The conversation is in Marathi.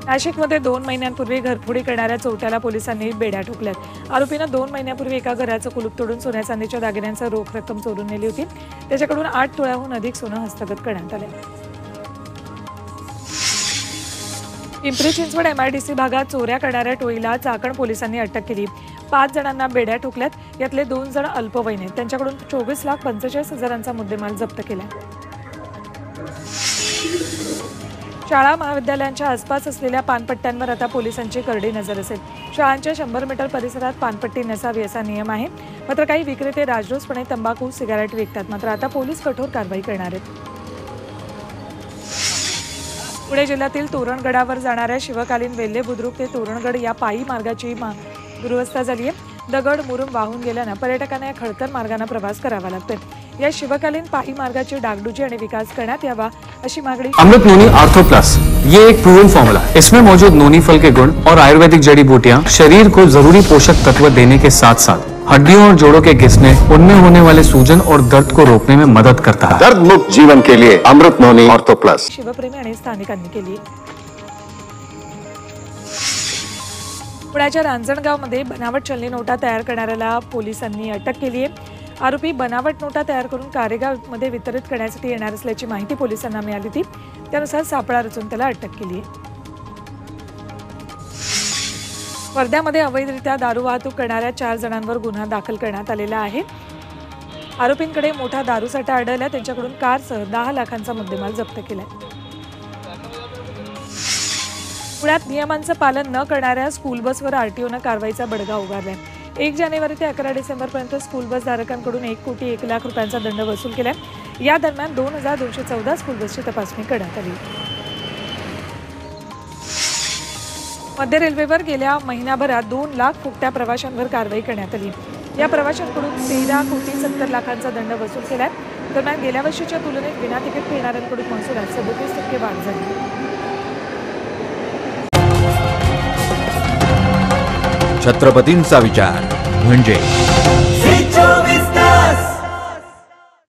नाशिकमध्ये 2 महिन्यांपूर्वी घरफोडी करणाऱ्या चोरट्याला पोलिसांनी बेड्या ठोकल्यात। आरोपीनं 2 महिन्यांपूर्वी एका घराचं कुलूप तोडून सोन्या चांदीच्या दागिन्यांचा रोख रक्कम चोरून नेली होती। त्याच्याकडून 8 तोळ्याहून अधिक सोनं हस्तगत करण्यात आले। पिंपरी चिंचवड MIDC भागात चोऱ्या करणाऱ्या टोळीला चाकण पोलिसांनी अटक केली। 5 जणांना बेड्या ठोकल्यात। यातले 2 जण अल्पवयीन आहेत। त्यांच्याकडून 24,45,000चा मुद्देमाल जप्त केला। शाळा महाविद्यालयांच्या आसपास असलेल्या पानपट्ट्यांवर आता पोलिसांची करडी नजर असेल। शाळांच्या 100 मीटर परिसरात पानपट्टी नसावी असा नियम आहे। मात्र काही विक्रेते राजरोसपणे तंबाखू सिगारेट विकतात। मात्र आता पोलीस कठोर कारवाई करणार आहेत। पुणे जिल्ह्यातील तोरणगडावर जाणाऱ्या शिवकालीन वेल्हे बुद्रुक ते तोरणगड या पायी मार्गाची दुरवस्था झाली आहे। दगड मुरुम वाहून गेल्यानं पर्यटकांना या खडतर मार्गाने प्रवास करावा लागतोय। या शिवकालीन पायी मार्गाची डागडुजी आणि विकास करण्यात यावा अशी मागणी। अमृत नोनी आर्थो प्लस ये एक प्रूवन फॉर्मूला है। इसमें मौजूद नोनी फल के गुण और आयुर्वेदिक जड़ी बूटियां शरीर को जरूरी पोषक तत्व देने के साथ साथ हड्डियों और जोड़ों के घिसने, उनमें होने वाले सूजन और दर्द को रोकने में मदद करता है। दर्द मुक्त जीवन के लिए अमृत नोनी आर्थो प्लस। शिवप्रेमी आणि स्थानिकांनी केली। पुण्याच्या रांजणगावमध्ये बनावट चलनी नोटा तयार करणाऱ्याला पोलिसांनी अटक केली आहे। आरोपी बनावट नोटा तयार करून कारेगावमध्ये वितरित करण्यासाठी येणार असल्याची माहिती पोलिसांना मिळाली होती। त्यानुसार सापळा रचून त्याला अटक केली आहे। वर्ध्यामध्ये अवैधरित्या दारू वाहतूक करणाऱ्या 4 जणांवर गुन्हा दाखल करण्यात आलेला आहे। आरोपींकडे मोठा दारूसाठा आढळला। त्यांच्याकडून कारसह 10 लाखांचा मुद्देमाल जप्त केलाय। पुण्यात नियमांचं पालन न करणाऱ्या स्कूल बसवर RTOनं कारवाईचा बडगा उगारलाय। 1 जानेवारी ते 11 डिसेंबरपर्यंत स्कूल बस धारकांकडून 1,01,00,000 रुपयांचा दंड वसूल केलाय। या दरम्यान 2,214 स्कूल बसची तपासणी करण्यात आली। मध्य रेल्वेवर गेल्या महिन्याभरात 2 लाख फुकट्या प्रवाशांवर कारवाई करण्यात आली। या प्रवाशांकडून 13,70,00,000चा दंड वसूल केलाय। दरम्यान गेल्या वर्षीच्या तुलनेत विना तिकीट फिरणाऱ्यांकडून महसुलात 37% वाढ झाली। छत्रपतींचा विचार म्हणजे